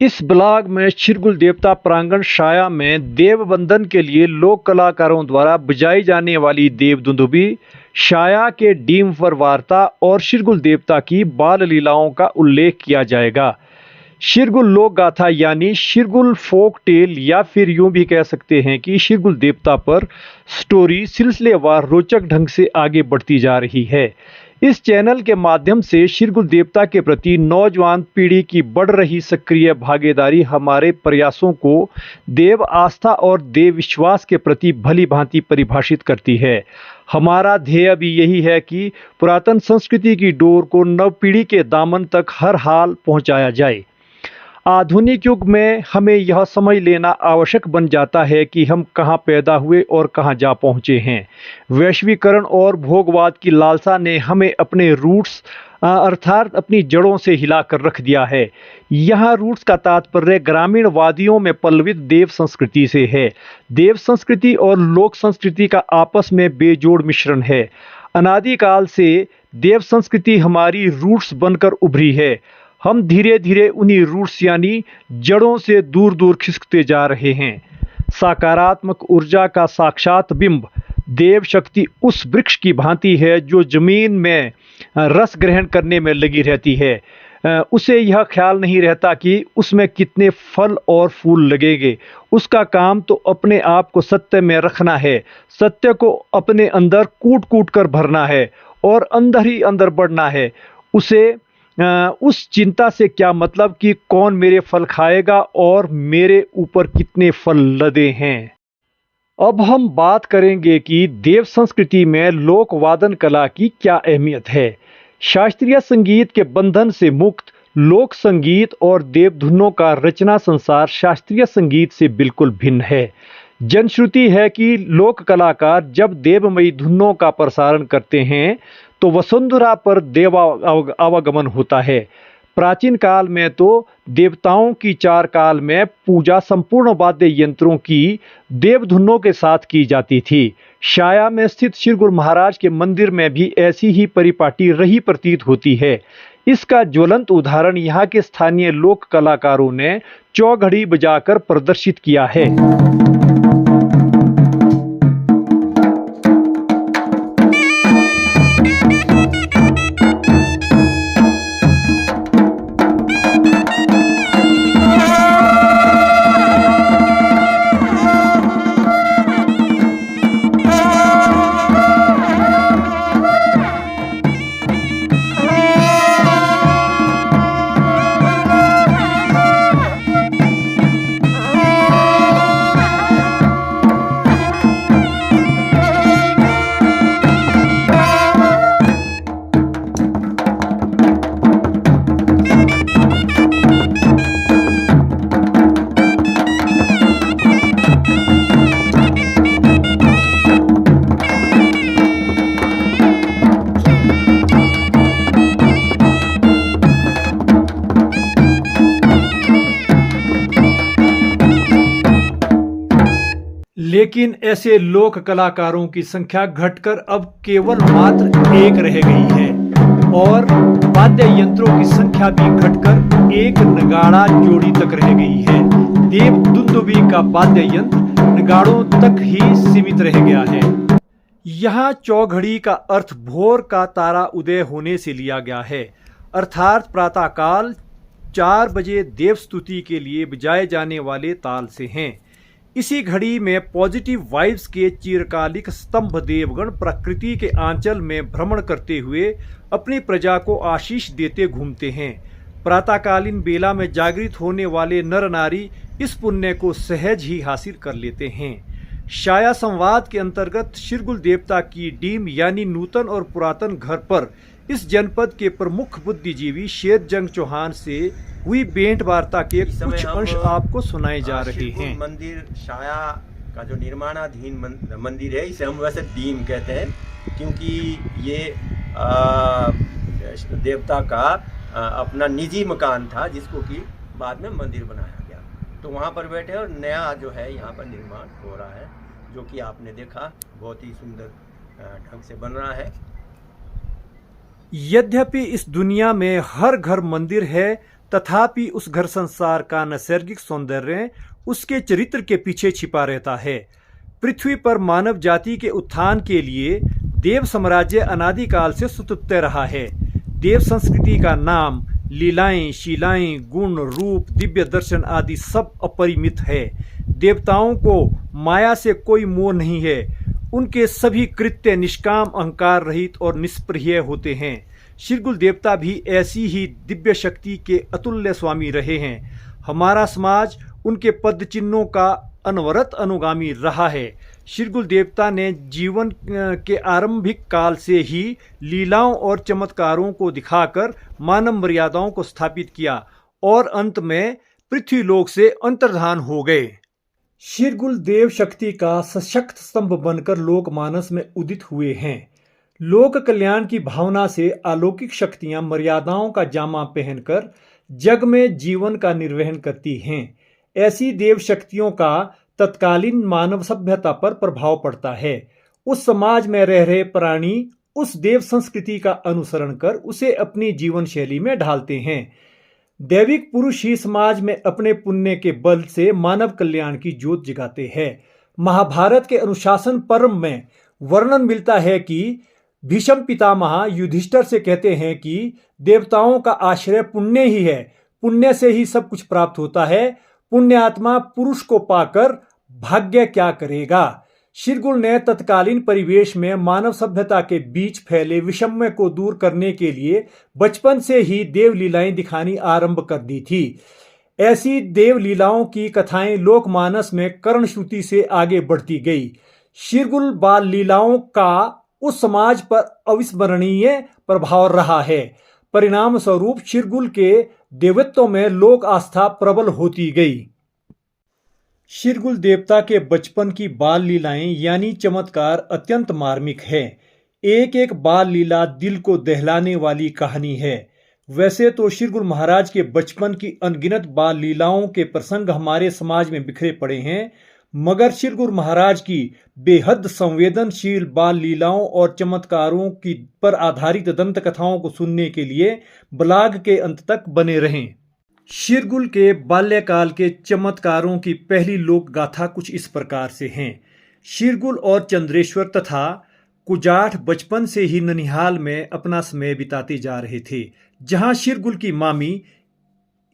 इस ब्लॉग में शिरगुल देवता प्रांगण शाया में देव बंदन के लिए लोक कलाकारों द्वारा बजाई जाने वाली देव दुंदुभी, शाया के डीम पर वार्ता और शिरगुल देवता की बाल लीलाओं का उल्लेख किया जाएगा। शिरगुल लोक गाथा यानी शिरगुल फोक टेल या फिर यूं भी कह सकते हैं कि शिरगुल देवता पर स्टोरी सिलसिलेवार रोचक ढंग से आगे बढ़ती जा रही है। इस चैनल के माध्यम से शिरगुल देवता के प्रति नौजवान पीढ़ी की बढ़ रही सक्रिय भागीदारी हमारे प्रयासों को देव आस्था और देव विश्वास के प्रति भली भांति परिभाषित करती है। हमारा ध्येय भी यही है कि पुरातन संस्कृति की डोर को नव पीढ़ी के दामन तक हर हाल पहुंचाया जाए। आधुनिक युग में हमें यह समझ लेना आवश्यक बन जाता है कि हम कहां पैदा हुए और कहां जा पहुंचे हैं। वैश्वीकरण और भोगवाद की लालसा ने हमें अपने रूट्स अर्थात अपनी जड़ों से हिलाकर रख दिया है। यहाँ रूट्स का तात्पर्य ग्रामीण वादियों में पल्लवित देव संस्कृति से है। देव संस्कृति और लोक संस्कृति का आपस में बेजोड़ मिश्रण है। अनादिकाल से देव संस्कृति हमारी रूट्स बनकर उभरी है। हम धीरे धीरे उन्हीं रूट्स यानी जड़ों से दूर दूर खिसकते जा रहे हैं। सकारात्मक ऊर्जा का साक्षात बिंब देव शक्ति उस वृक्ष की भांति है जो जमीन में रस ग्रहण करने में लगी रहती है। उसे यह ख्याल नहीं रहता कि उसमें कितने फल और फूल लगेंगे। उसका काम तो अपने आप को सत्य में रखना है, सत्य को अपने अंदर कूट कूट कर भरना है और अंदर ही अंदर बढ़ना है। उसे उस चिंता से क्या मतलब कि कौन मेरे फल खाएगा और मेरे ऊपर कितने फल लदे हैं। अब हम बात करेंगे कि देव संस्कृति में लोक वादन कला की क्या अहमियत है। शास्त्रीय संगीत के बंधन से मुक्त लोक संगीत और देवधुनों का रचना संसार शास्त्रीय संगीत से बिल्कुल भिन्न है। जनश्रुति है कि लोक कलाकार जब देवमयी धुनों का प्रसारण करते हैं तो वसुंधरा पर देवागमन होता है। प्राचीन काल में तो देवताओं की चार काल में पूजा संपूर्ण वाद्य यंत्रों की देवधुनों के साथ की जाती थी। शाया में स्थित शिरगुल महाराज के मंदिर में भी ऐसी ही परिपाटी रही प्रतीत होती है। इसका ज्वलंत उदाहरण यहाँ के स्थानीय लोक कलाकारों ने चौघड़ी बजाकर प्रदर्शित किया है। लेकिन ऐसे लोक कलाकारों की संख्या घटकर अब केवल मात्र एक रह गई है और वाद्य यंत्रों की संख्या भी घटकर एक नगाड़ा जोड़ी तक रह गई है। देव दुंदुभी का वाद्य यंत्र नगाड़ों तक ही सीमित रह गया है। यहाँ चौघड़ी का अर्थ भोर का तारा उदय होने से लिया गया है, अर्थात प्रातःकाल 4 बजे देव स्तुति के लिए बजाए जाने वाले ताल से हैं। इसी घड़ी में पॉजिटिव वाइब्स के चिरकालिक स्तंभ देवगण प्रकृति के आंचल में भ्रमण करते हुए अपनी प्रजा को आशीष देते घूमते हैं। प्रातःकालीन बेला में जागृत होने वाले नर नारी इस पुण्य को सहज ही हासिल कर लेते हैं। शाया संवाद के अंतर्गत शिरगुल देवता की डीम यानी नूतन और पुरातन घर पर इस जनपद के प्रमुख बुद्धिजीवी शेरजंग चौहान से हुई भेंट वार्ता के कुछ अंश आपको सुनाए जा रहे हैं। मंदिर शाया का जो निर्माणाधीन मंदिर है, इसे हम वैसे डीम कहते हैं क्योंकि ये देवता का अपना निजी मकान था जिसको कि बाद में मंदिर बनाया गया। तो वहाँ पर बैठे और नया जो है यहाँ पर निर्माण हो रहा है, जो कि आपने देखा बहुत ही सुंदर ढंग से बन रहा है। यद्यपि इस दुनिया में हर घर मंदिर है, तथापि उस घर संसार का नैसर्गिक सौंदर्य उसके चरित्र के पीछे छिपा रहता है। पृथ्वी पर मानव जाति के उत्थान के लिए देव साम्राज्य अनादिकाल से सुतुत्य रहा है। देव संस्कृति का नाम, लीलाएं, शीलाएं, गुण, रूप, दिव्य दर्शन आदि सब अपरिमित है। देवताओं को माया से कोई मोह नहीं है। उनके सभी कृत्य निष्काम, अहंकार रहित और निष्प्रिय होते हैं। शिरगुल देवता भी ऐसी ही दिव्य शक्ति के अतुल्य स्वामी रहे हैं। हमारा समाज उनके पद चिन्हों का अनवरत अनुगामी रहा है। शिरगुल देवता ने जीवन के आरंभिक काल से ही लीलाओं और चमत्कारों को दिखाकर मानव मर्यादाओं को स्थापित किया और अंत में पृथ्वीलोक से अंतर्धान हो गए। शिरगुल देव शक्ति का सशक्त स्तंभ बनकर लोकमानस में उदित हुए हैं। लोक कल्याण की भावना से अलौकिक शक्तियां मर्यादाओं का जामा पहनकर जग में जीवन का निर्वहन करती हैं। ऐसी देव शक्तियों का तत्कालीन मानव सभ्यता पर प्रभाव पड़ता है। उस समाज में रह रहे प्राणी उस देव संस्कृति का अनुसरण कर उसे अपनी जीवन शैली में ढालते हैं। दैविक पुरुष ही समाज में अपने पुण्य के बल से मानव कल्याण की ज्योत जगाते हैं। महाभारत के अनुशासन पर्व में वर्णन मिलता है कि भीष्म पितामह युधिष्ठिर से कहते हैं कि देवताओं का आश्रय पुण्य ही है, पुण्य से ही सब कुछ प्राप्त होता है। पुण्यात्मा पुरुष को पाकर भाग्य क्या करेगा। शिरगुल ने तत्कालीन परिवेश में मानव सभ्यता के बीच फैले विषम्य को दूर करने के लिए बचपन से ही देव लीलाएं दिखानी आरंभ कर दी थी। ऐसी देव लीलाओं की कथाएं लोकमानस में कर्णश्रुति से आगे बढ़ती गई। शिरगुल बाल लीलाओं का उस समाज पर अविस्मरणीय प्रभाव रहा है। परिणाम स्वरूप शिरगुल के देवत्व में लोक आस्था प्रबल होती गई। शिरगुल देवता के बचपन की बाल लीलाएं यानी चमत्कार अत्यंत मार्मिक है। एक एक बाल लीला दिल को दहलाने वाली कहानी है। वैसे तो शिरगुल महाराज के बचपन की अनगिनत बाल लीलाओं के प्रसंग हमारे समाज में बिखरे पड़े हैं, मगर शिरगुल महाराज की बेहद संवेदनशील बाल लीलाओं और चमत्कारों की पर आधारित दंत कथाओं को सुनने के लिए ब्लॉग के अंत तक बने रहें। शिरगुल के बाल्यकाल के चमत्कारों की पहली लोक गाथा कुछ इस प्रकार से हैं। शिरगुल और चंद्रेश्वर तथा कुजाठ बचपन से ही ननिहाल में अपना समय बिताते जा रहे थे, जहां शिरगुल की मामी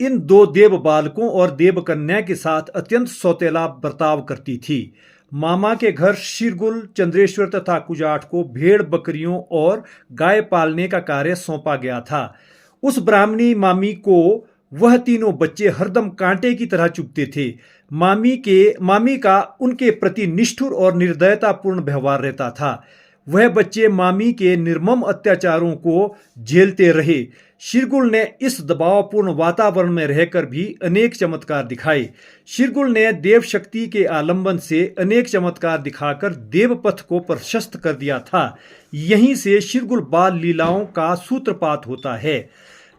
इन दो देव बालकों और देव कन्या के साथ अत्यंत सौतेला बर्ताव करती थी। मामा के घर शिरगुल, चंद्रेश्वर तथा कुजाठ को भेड़, बकरियों और गाय पालने का कार्य सौंपा गया था। उस ब्राह्मणी मामी को वह तीनों बच्चे हरदम कांटे की तरह चुभते थे। मामी का उनके प्रति निष्ठुर और निर्दयतापूर्ण व्यवहार रहता था। वह बच्चे मामी के निर्मम अत्याचारों को झेलते रहे। शिरगुल ने इस दबावपूर्ण वातावरण में रहकर भी अनेक चमत्कार दिखाए। शिरगुल ने देव शक्ति के आलंबन से अनेक चमत्कार दिखाकर देवपथ को प्रशस्त कर दिया था। यहीं से शिरगुल बाल लीलाओं का सूत्रपात होता है।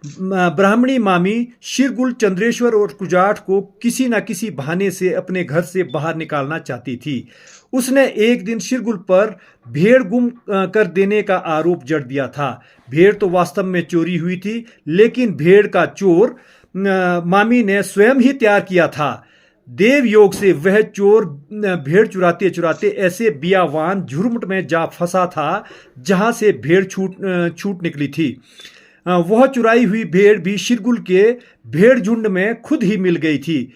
ब्राह्मणी मामी शिरगुल, चंद्रेश्वर और कुजाठ को किसी न किसी बहाने से अपने घर से बाहर निकालना चाहती थी। उसने एक दिन शिरगुल पर भेड़ गुम कर देने का आरोप जड़ दिया था। भेड़ तो वास्तव में चोरी हुई थी, लेकिन भेड़ का चोर मामी ने स्वयं ही तैयार किया था। देव योग से वह चोर भेड़ चुराते चुराते ऐसे बियावान झुरमुट में जा फंसा था जहां से भेड़ छूट निकली थी। वह चुराई हुई भेड़ भी शिरगुल के भेड़ झुंड में खुद ही मिल गई थी।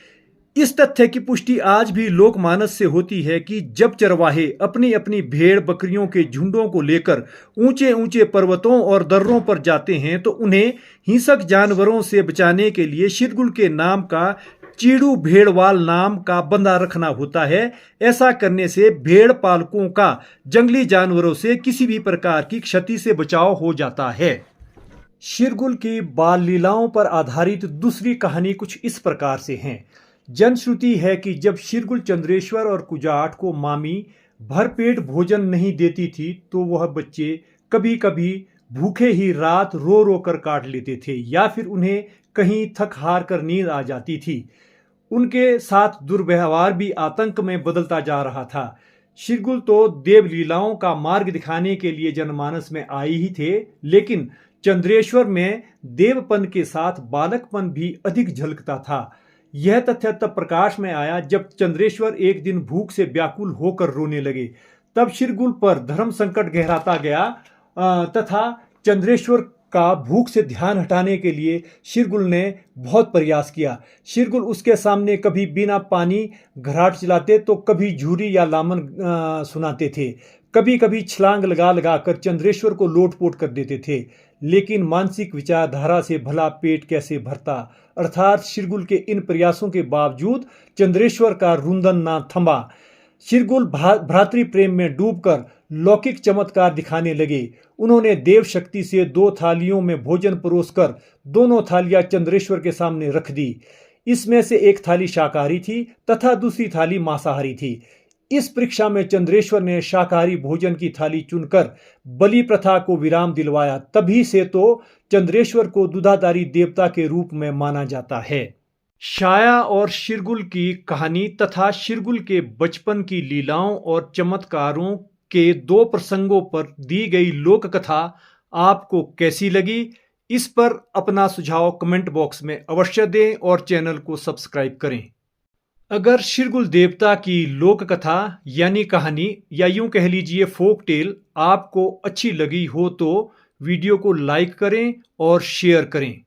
इस तथ्य की पुष्टि आज भी लोकमानस से होती है कि जब चरवाहे अपनी अपनी भेड़ बकरियों के झुंडों को लेकर ऊंचे ऊंचे पर्वतों और दर्रों पर जाते हैं तो उन्हें हिंसक जानवरों से बचाने के लिए शिरगुल के नाम का चीड़ू भेड़वाल नाम का बंदा रखना होता है। ऐसा करने से भेड़ पालकों का जंगली जानवरों से किसी भी प्रकार की क्षति से बचाव हो जाता है। शिरगुल की बाल लीलाओं पर आधारित दूसरी कहानी कुछ इस प्रकार से है। जनश्रुति है कि जब शिरगुल, चंद्रेश्वर और कुजाठ को मामी भरपेट भोजन नहीं देती थी तो वह बच्चे कभी कभी भूखे ही रात रो रो कर काट लेते थे या फिर उन्हें कहीं थक हार कर नींद आ जाती थी। उनके साथ दुर्व्यवहार भी आतंक में बदलता जा रहा था। शिरगुल तो देव लीलाओं का मार्ग दिखाने के लिए जनमानस में आए ही थे, लेकिन चंद्रेश्वर में देवपन के साथ बालकपन भी अधिक झलकता था। यह तथ्य तब प्रकाश में आया जब चंद्रेश्वर एक दिन भूख से व्याकुल होकर रोने लगे। तब शिरगुल पर धर्म संकट गहराता गया तथा चंद्रेश्वर का भूख से ध्यान हटाने के लिए शिरगुल ने बहुत प्रयास किया। शिरगुल उसके सामने कभी बिना पानी घराट चलाते तो कभी झूरी या लामन सुनाते थे। कभी कभी छलांग लगा लगा कर चंद्रेश्वर को लोटपोट कर देते थे। लेकिन मानसिक विचारधारा से भला पेट कैसे भरता, अर्थात शिरगुल के इन प्रयासों के बावजूद चंद्रेश्वर का रुंदन ना थमा। शिरगुल भ्रातृ प्रेम में डूबकर लौकिक चमत्कार दिखाने लगे। उन्होंने देव शक्ति से 2 थालियों में भोजन परोसकर दोनों थालियां चंद्रेश्वर के सामने रख दी। इसमें से एक थाली शाकाहारी थी तथा दूसरी थाली मांसाहारी थी। इस परीक्षा में चंद्रेश्वर ने शाकाहारी भोजन की थाली चुनकर बलि प्रथा को विराम दिलवाया। तभी से तो चंद्रेश्वर को दुधाधारी देवता के रूप में माना जाता है। शाया और शिरगुल की कहानी तथा शिरगुल के बचपन की लीलाओं और चमत्कारों के 2 प्रसंगों पर दी गई लोक कथा आपको कैसी लगी, इस पर अपना सुझाव कमेंट बॉक्स में अवश्य दें और चैनल को सब्सक्राइब करें। अगर शिरगुल देवता की लोक कथा यानी कहानी या यूं कह लीजिए फोक टेल आपको अच्छी लगी हो तो वीडियो को लाइक करें और शेयर करें।